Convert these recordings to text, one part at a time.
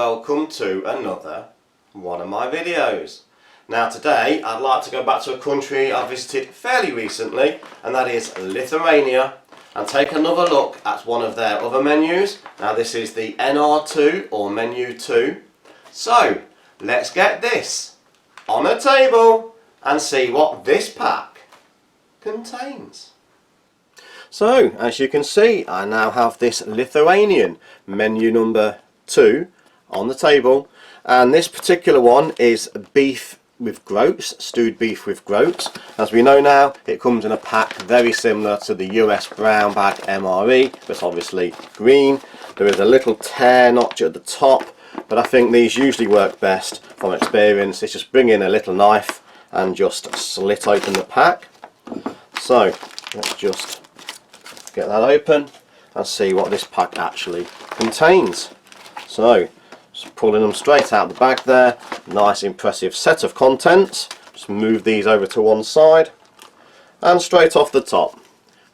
welcome to another one of my videos. Now today I'd like to go back to a country I visited fairly recently, and that is Lithuania, and take another look at one of their other menus. Now this is the NR2 or menu 2. So let's get this on a table and see what this pack contains. So as you can see, I now have this Lithuanian menu number 2 on the table, and this particular one is beef with groats, stewed beef with groats. As we know now, it comes in a pack very similar to the US brown bag MRE, but obviously green. There is a little tear notch at the top, but I think these usually work best from experience. It's just bring in a little knife and just slit open the pack. So let's just get that open and see what this pack actually contains. So just pulling them straight out the bag there, nice impressive set of contents. Just move these over to one side, and straight off the top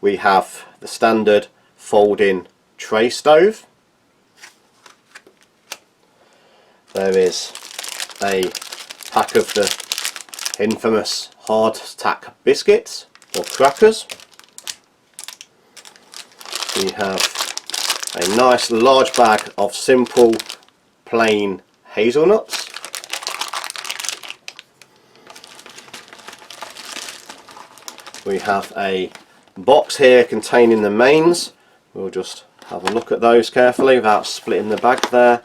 we have the standard fold-in tray stove. There is a pack of the infamous hardtack biscuits or crackers. We have a nice large bag of simple plain hazelnuts. We have a box here containing the mains. We'll just have a look at those carefully without splitting the bag there.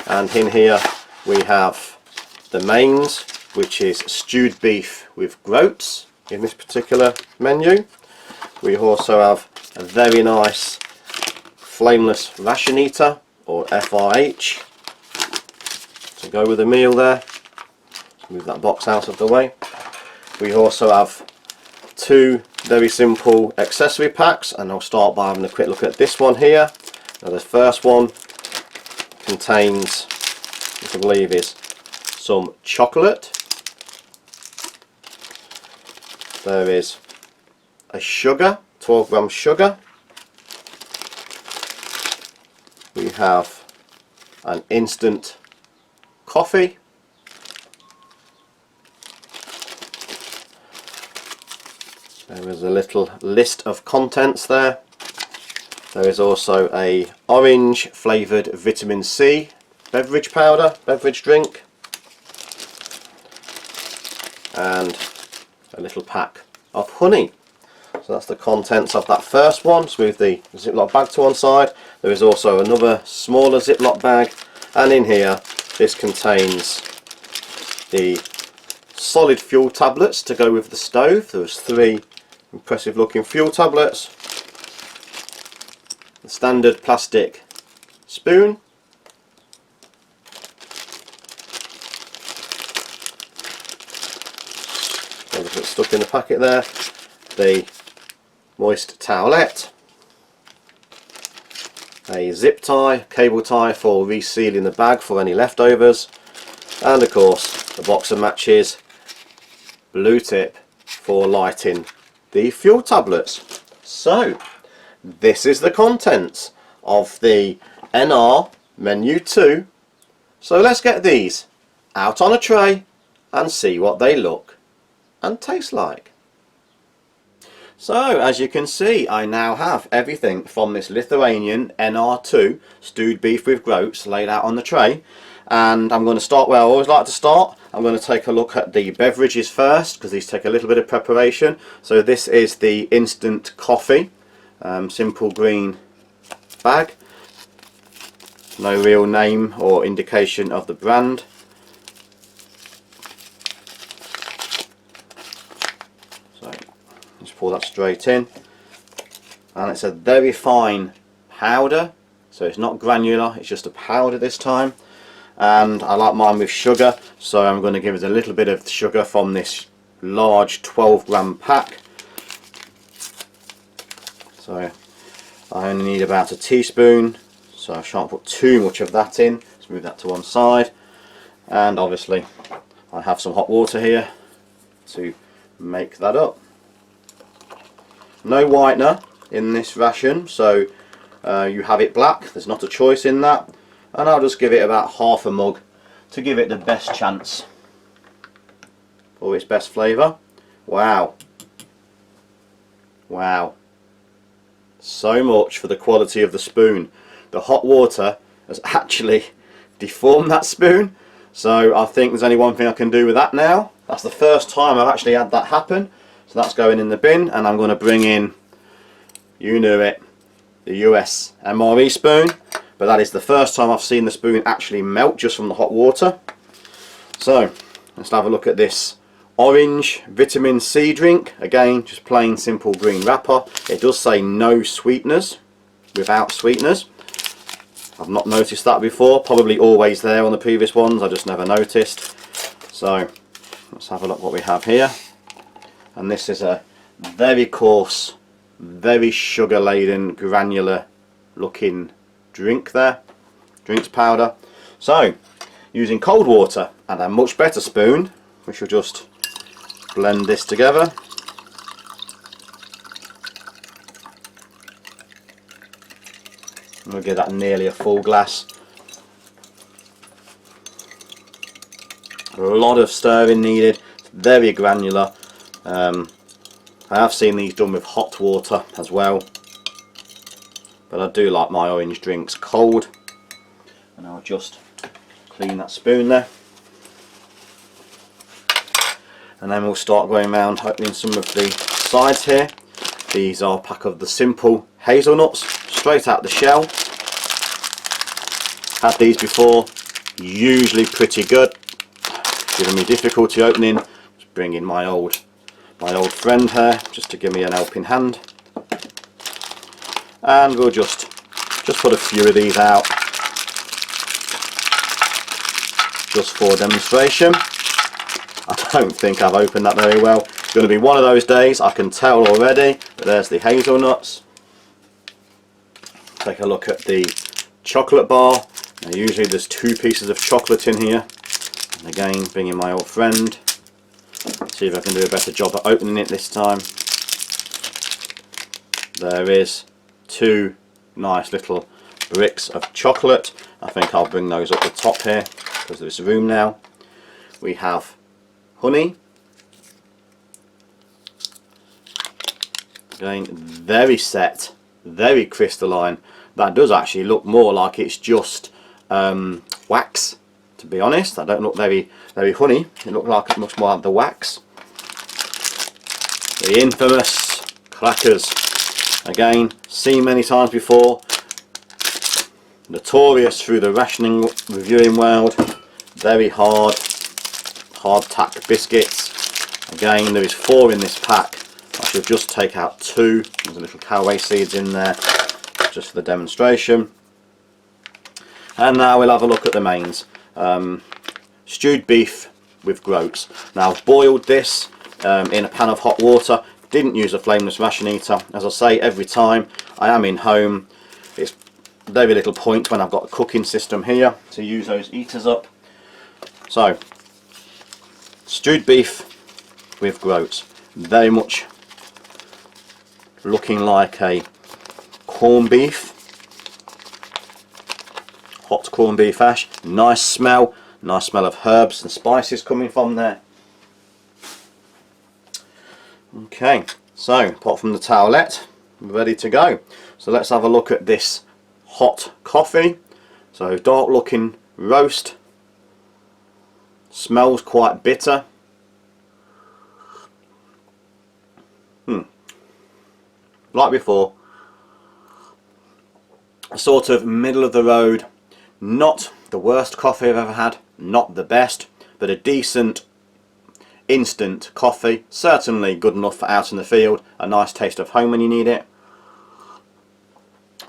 And in here we have the mains, which is stewed beef with groats in this particular menu. We also have a very nice flameless ration eater or FRH to go with the meal there. Let's move that box out of the way. We also have two very simple accessory packs, and I'll start by having a quick look at this one here. Now the first one contains, which I believe is some chocolate. There is a sugar, 12 gram sugar. We have an instant coffee. There is a little list of contents there. There is also a orange flavoured vitamin C beverage powder, beverage drink, and a little pack of honey. So that's the contents of that first one. Let's move the Ziploc bag to one side. There is also another smaller Ziploc bag, and in here this contains the solid fuel tablets to go with the stove. There's 3 impressive looking fuel tablets, the standard plastic spoon, a little bit stuck in the packet there, the moist towelette, a zip tie, cable tie for resealing the bag for any leftovers, and of course the box of matches, blue tip for lighting the fuel tablets. So this is the contents of the NR menu 2. So let's get these out on a tray and see what they look and taste like. So as you can see, I now have everything from this Lithuanian NR2 stewed beef with groats laid out on the tray, and I'm going to start where I always like to start. I'm going to take a look at the beverages first, because these take a little bit of preparation. So this is the instant coffee, simple green bag, no real name or indication of the brand. So just pour that straight in, and it's a very fine powder, so it's not granular, it's just a powder this time. And I like mine with sugar, so I'm going to give it a little bit of sugar from this large 12 gram pack. So I only need about a teaspoon, so I shan't put too much of that in. Let's move that to one side, and obviously I have some hot water here to make that up. No whitener in this ration, so you have it black. There's not a choice in that. and I'll just give it about half a mug to give it the best chance for its best flavour. Wow. Wow. So much for the quality of the spoon. The hot water has actually deformed that spoon, so I think there's only one thing I can do with that now. That's the first time I've actually had that happen, so that's going in the bin, and I'm going to bring in, you knew it, the US MRE spoon, but that is the first time I've seen the spoon actually melt just from the hot water. So let's have a look at this orange vitamin C drink. Again, just plain simple green wrapper. It does say no sweeteners, without sweeteners. I've not noticed that before, probably always there on the previous ones, I just never noticed. So let's have a look what we have here. And this is a very coarse, very sugar laden, granular looking drink there, drinks powder. So using cold water and a much better spoon, we shall just blend this together. We'll give that nearly a full glass. A lot of stirring needed, it's very granular. I have seen these done with hot water as well, but I do like my orange drinks cold. And I'll just clean that spoon there. And then we'll start going around opening some of the sides here. These are a pack of the simple hazelnuts, straight out the shell. Had these before, usually pretty good. Giving me difficulty opening. Just bring in my old friend here, just to give me an helping hand. And we'll just put a few of these out, just for demonstration. I don't think I've opened that very well. It's going to be one of those days, I can tell already. But there's the hazelnuts. Take a look at the chocolate bar. Now usually there's 2 pieces of chocolate in here. And again, bring in my old friend. See if I can do a better job at opening it this time. There is 2 nice little bricks of chocolate. I think I'll bring those up the top here because there's room now. We have honey. Again, very set, very crystalline. That does actually look more like it's just wax, to be honest. That don't look very honey. It looks like much more like the wax. The infamous crackers. Again, seen many times before. Notorious through the rationing reviewing world. Very hard tack biscuits. Again, there is 4 in this pack. I should just take out 2. There's a little caraway seeds in there, just for the demonstration. And now we'll have a look at the mains. Stewed beef with groats. Now I've boiled this in a pan of hot water. Didn't use a flameless ration heater. As I say every time, I am in home. It's very little point when I've got a cooking system here to use those heaters up. So, stewed beef with groats. Very much looking like a corned beef. Hot corned beef hash. Nice smell of herbs and spices coming from there. Okay, so apart from the towelette, ready to go. So let's have a look at this hot coffee. So dark looking roast. Smells quite bitter. Like before, a sort of middle of the road, not the worst coffee I've ever had, not the best, but a decent instant coffee, certainly good enough for out in the field, a nice taste of home when you need it.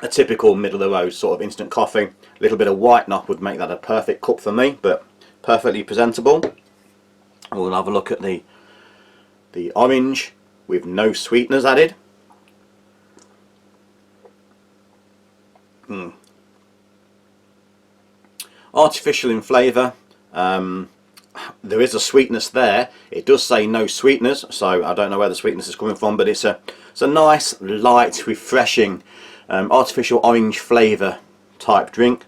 A typical middle of the road sort of instant coffee. A little bit of white knob would make that a perfect cup for me, but perfectly presentable. We'll have a look at the orange with no sweeteners added. Artificial in flavour. There is a sweetness there. It does say no sweeteners, so I don't know where the sweetness is coming from, but it's a nice, light, refreshing, artificial orange flavour type drink.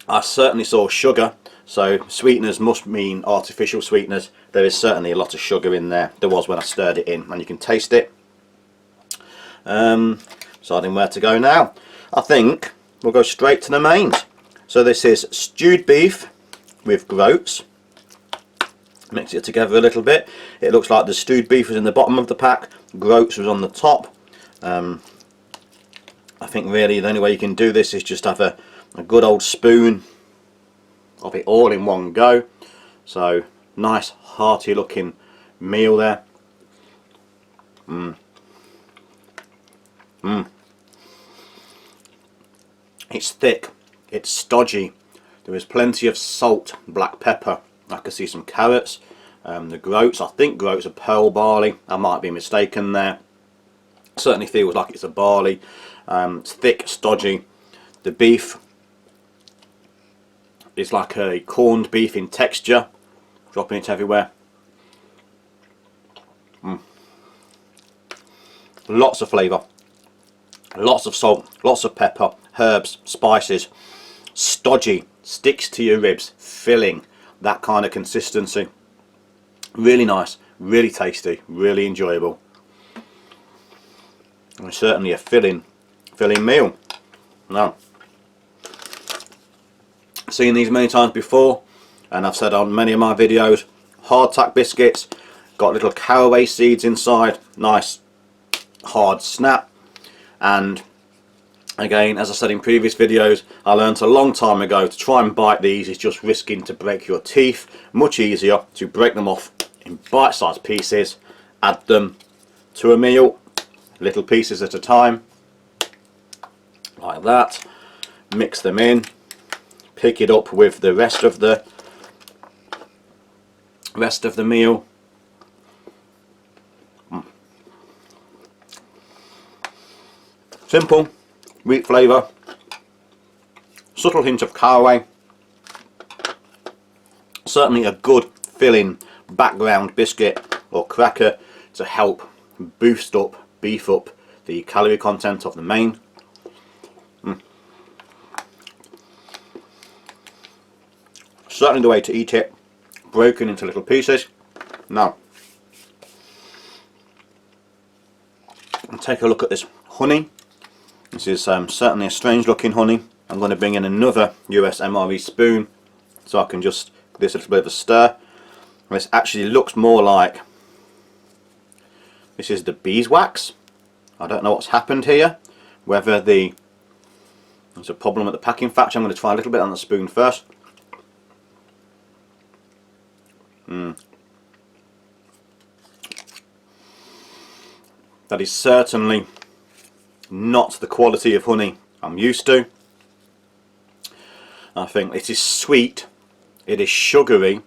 I certainly saw sugar, so sweeteners must mean artificial sweeteners. There is certainly a lot of sugar in there. There was when I stirred it in, and you can taste it. Deciding where to go now. I think we'll go straight to the mains. So this is stewed beef with groats. Mix it together a little bit. It looks like the stewed beef was in the bottom of the pack, groats was on the top. I think really the only way you can do this is just have a good old spoon of it all in one go. So nice hearty looking meal there. It's thick, it's stodgy, there is plenty of salt, black pepper. I can see some carrots. The groats, I think groats are pearl barley, I might be mistaken there. Certainly feels like it's a barley. It's thick, stodgy. The beef is like a corned beef in texture, dropping it everywhere. Lots of flavour, lots of salt, lots of pepper, herbs, spices, stodgy, sticks to your ribs, filling, that kind of consistency. Really nice, really tasty, really enjoyable. And certainly a filling meal. Now, seen these many times before, and I've said on many of my videos, hardtack biscuits, got little caraway seeds inside, nice hard snap. And again, as I said in previous videos, I learnt a long time ago to try and bite these is just risking to break your teeth. Much easier to break them off in bite-sized pieces, add them to a meal, little pieces at a time, like that. Mix them in, pick it up with the rest of the meal. Simple, wheat flavour, subtle hint of caraway, certainly a good filling background biscuit or cracker to help beef up the calorie content of the main. Certainly the way to eat it, broken into little pieces. Now, take a look at this honey. This is certainly a strange looking honey. I'm going to bring in another US MRE spoon so I can just give this a little bit of a stir. This actually looks more like, this is the beeswax. I don't know what's happened here, whether there's a problem at the packing factory. I'm going to try a little bit on the spoon first. That is certainly not the quality of honey I'm used to. I think it is sweet, it is sugary,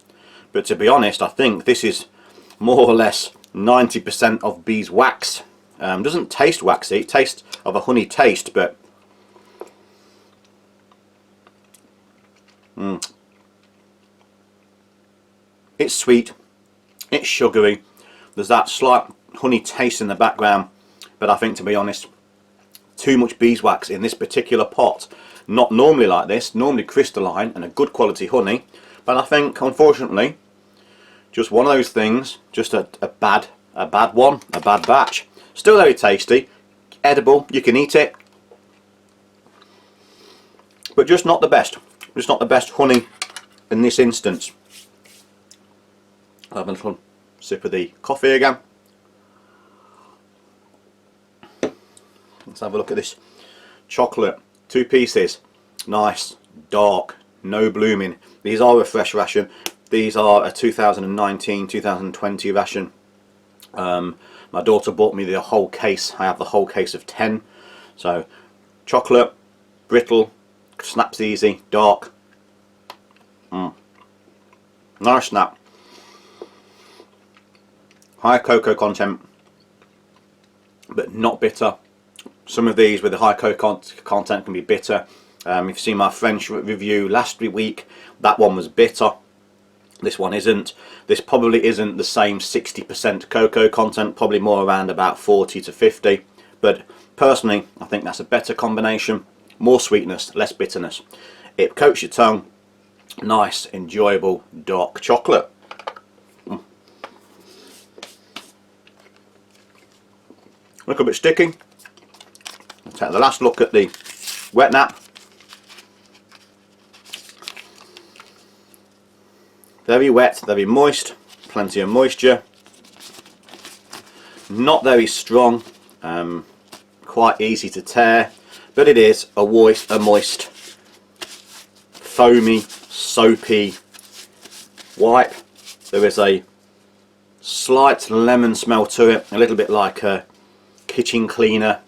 but to be honest I think this is more or less 90% of beeswax. Doesn't taste waxy, it tastes of a honey taste, but it's sweet, it's sugary, there's that slight honey taste in the background, but I think, to be honest, too much beeswax in this particular pot. Not normally like this, normally crystalline and a good quality honey, but I think unfortunately just one of those things, just a bad batch. Still very tasty, edible, you can eat it, but just not the best honey in this instance. I'll have a little sip of the coffee again. Let's have a look at this chocolate, 2 pieces, nice, dark, no blooming. These are a fresh ration. These are a 2019-2020 ration. My daughter bought me the whole case. I have the whole case of 10. So chocolate, brittle, snaps easy, dark. Nice snap. High cocoa content, but not bitter. Some of these with the high cocoa content can be bitter. If you've seen my French review last week, that one was bitter. This one isn't. This probably isn't the same 60% cocoa content, probably more around about 40 to 50. But personally, I think that's a better combination. More sweetness, less bitterness. it coats your tongue. Nice, enjoyable dark chocolate. Look a bit sticky. I'll take the last look at the wet nap. Very wet, very moist, plenty of moisture. Not very strong, quite easy to tear, but it is a moist, foamy, soapy wipe. There is a slight lemon smell to it, a little bit like a kitchen cleaner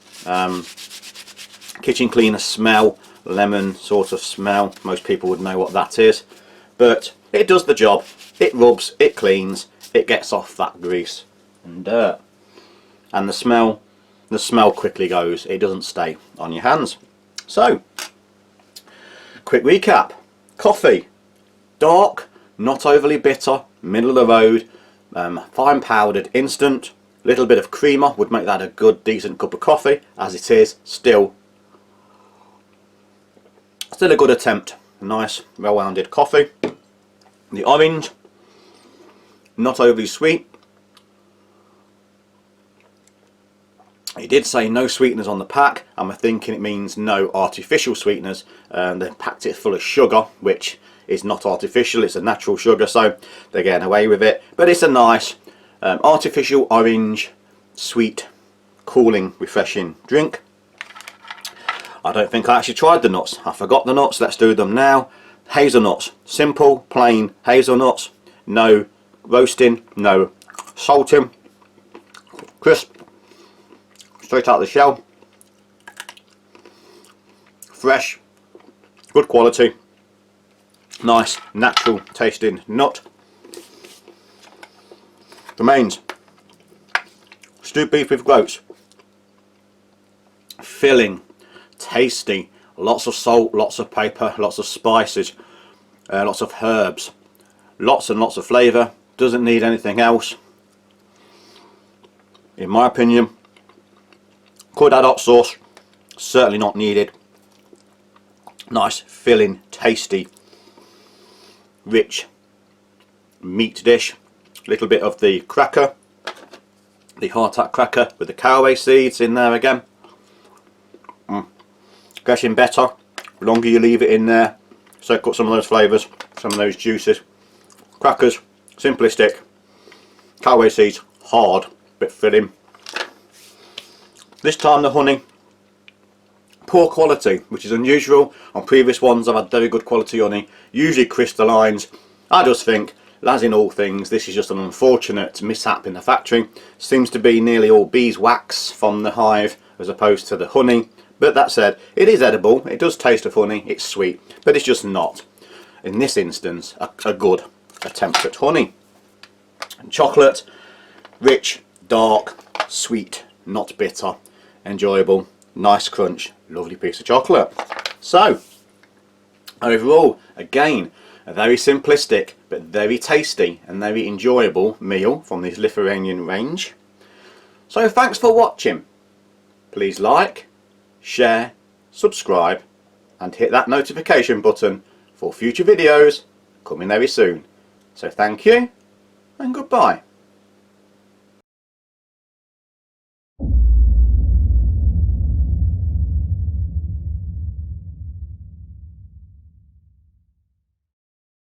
smell, lemon sort of smell. Most people would know what that is, but it does the job. It rubs, it cleans, it gets off that grease and dirt, and the smell quickly goes. It doesn't stay on your hands. So, quick recap: coffee, dark, not overly bitter, middle of the road, fine powdered, instant. Little bit of creamer would make that a good decent cup of coffee. As it is, still a good attempt. A nice well-rounded coffee. The orange, not overly sweet. It did say no sweeteners on the pack. I'm thinking it means no artificial sweeteners. They packed it full of sugar, which is not artificial, it's a natural sugar, so they're getting away with it. But it's a nice artificial orange, sweet, cooling, refreshing drink. I don't think I actually tried the nuts. I forgot the nuts. Let's do them now. Hazelnuts, simple, plain hazelnuts, no roasting, no salting, crisp, straight out of the shell, fresh, good quality, nice natural tasting nut. Remains stewed beef with groats, filling, tasty, lots of salt, lots of pepper, lots of spices, lots of herbs, lots and lots of flavour. Doesn't need anything else, in my opinion. Could add hot sauce, certainly not needed. Nice, filling, tasty, rich meat dish. Little bit of the cracker, the hardtack cracker with the caraway seeds in there again. Getting better the longer you leave it in there. So cut some of those flavours, some of those juices. Crackers, simplistic. Caraway seeds, hard, bit filling. This time the honey, poor quality, which is unusual. On previous ones I've had very good quality honey, usually crystallines. I just think, as in all things, this is just an unfortunate mishap in the factory. Seems to be nearly all beeswax from the hive as opposed to the honey. But that said, it is edible, it does taste of honey, it's sweet, but it's just not, in this instance, a good attempt at honey. And chocolate, rich, dark, sweet, not bitter, enjoyable, nice crunch, lovely piece of chocolate. So, overall, again, a very simplistic but very tasty and very enjoyable meal from this Lithuanian range. So thanks for watching. Please like, share, subscribe and hit that notification button for future videos coming very soon. So thank you and goodbye.